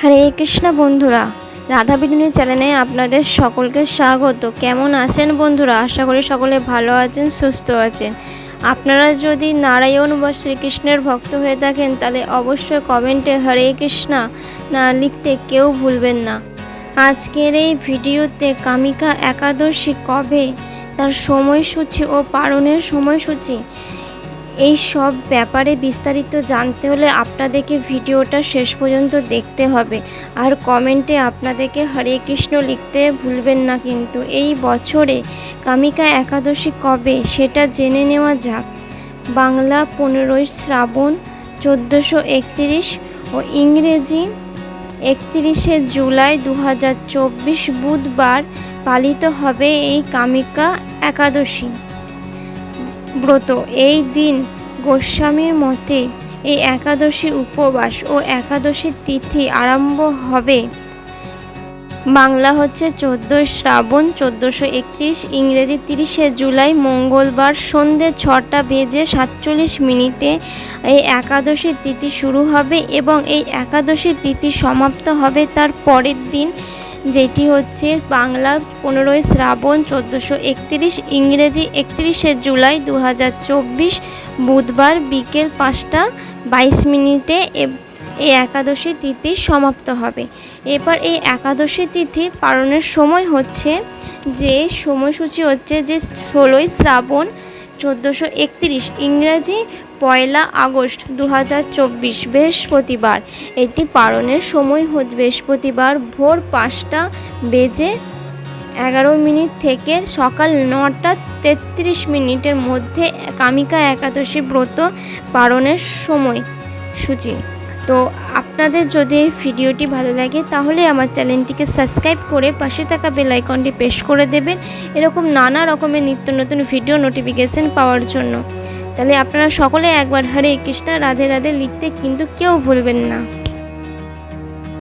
হরে কৃষ্ণ বন্ধুরা, রাধা বিনোদিনী চ্যানেলে আপনাদের সকলকে স্বাগত। কেমন আছেন বন্ধুরা? আশা করি সকলে ভালো আছেন, সুস্থ আছেন। আপনারা যদি নারায়ণ বা শ্রীকৃষ্ণের ভক্ত হয়ে থাকেন তাহলে অবশ্যই কমেন্টে হরে কৃষ্ণ না লিখতে কেউ ভুলবেন না। আজকের এই ভিডিওতে কামিকা একাদশী কবে, তার সময়সূচি ও পালনের সময়সূচি, এই সব ব্যাপারে বিস্তারিত জানতে হলে আপনাদেরকে ভিডিওটা শেষ পর্যন্ত দেখতে হবে। আর কমেন্টে আপনাদেরকে হরে কৃষ্ণ লিখতে ভুলবেন না। কিন্তু এই বছরে কামিকা একাদশী কবে সেটা জেনে নেওয়া যাক। বাংলা 15ই শ্রাবণ 1431 ও ইংরেজি 31শে জুলাই 2024 বুধবার পালিত হবে এই কামিকা একাদশী ব্রত। এই দিন গোস্বামীর মতে এই একাদশী উপবাস ও একাদশীর তিথি আরম্ভ হবে। বাংলা হচ্ছে 14 শ্রাবণ 1431, ইংরেজি 30শে জুলাই মঙ্গলবার সন্ধ্যে 6টা বেজে 47 মিনিটে এই একাদশীর তিথি শুরু হবে এবং এই একাদশীর তিথি সমাপ্ত হবে তার পরের দিন, যেটি হচ্ছে বাংলা 15ই শ্রাবণ 1431, ইংরেজি 31শে জুলাই 2024 বুধবার বিকেল 5টা 22 মিনিটে এই একাদশী তিথি সমাপ্ত হবে। এবার এই একাদশী তিথি পালনের সময় হচ্ছে, যে সময়সূচি হচ্ছে যে 16ই শ্রাবণ 1431, ইংরাজি 1 আগস্ট 2024 বৃহস্পতিবার। এটি পালনের সময় হচ্ছে বৃহস্পতিবার ভোর 5টা বেজে 11 মিনিট থেকে সকাল 9টা 33 মিনিটের মধ্যে কামিকা একাদশী ব্রত পালনের সময়সূচি। তো আপনাদের যদি এই ভিডিওটি ভালো লাগে তাহলে আমার চ্যানেলটিকে সাবস্ক্রাইব করে পাশে থাকা বেল আইকনটি প্রেস করে দেবেন, এরকম নানা রকমের নিত্য নতুন ভিডিও নোটিফিকেশন পাওয়ার জন্য। তাহলে আপনারা সকলে একবার হরে কৃষ্ণ রাধে রাধে লিখতে কিন্তু কেউ ভুলবেন না।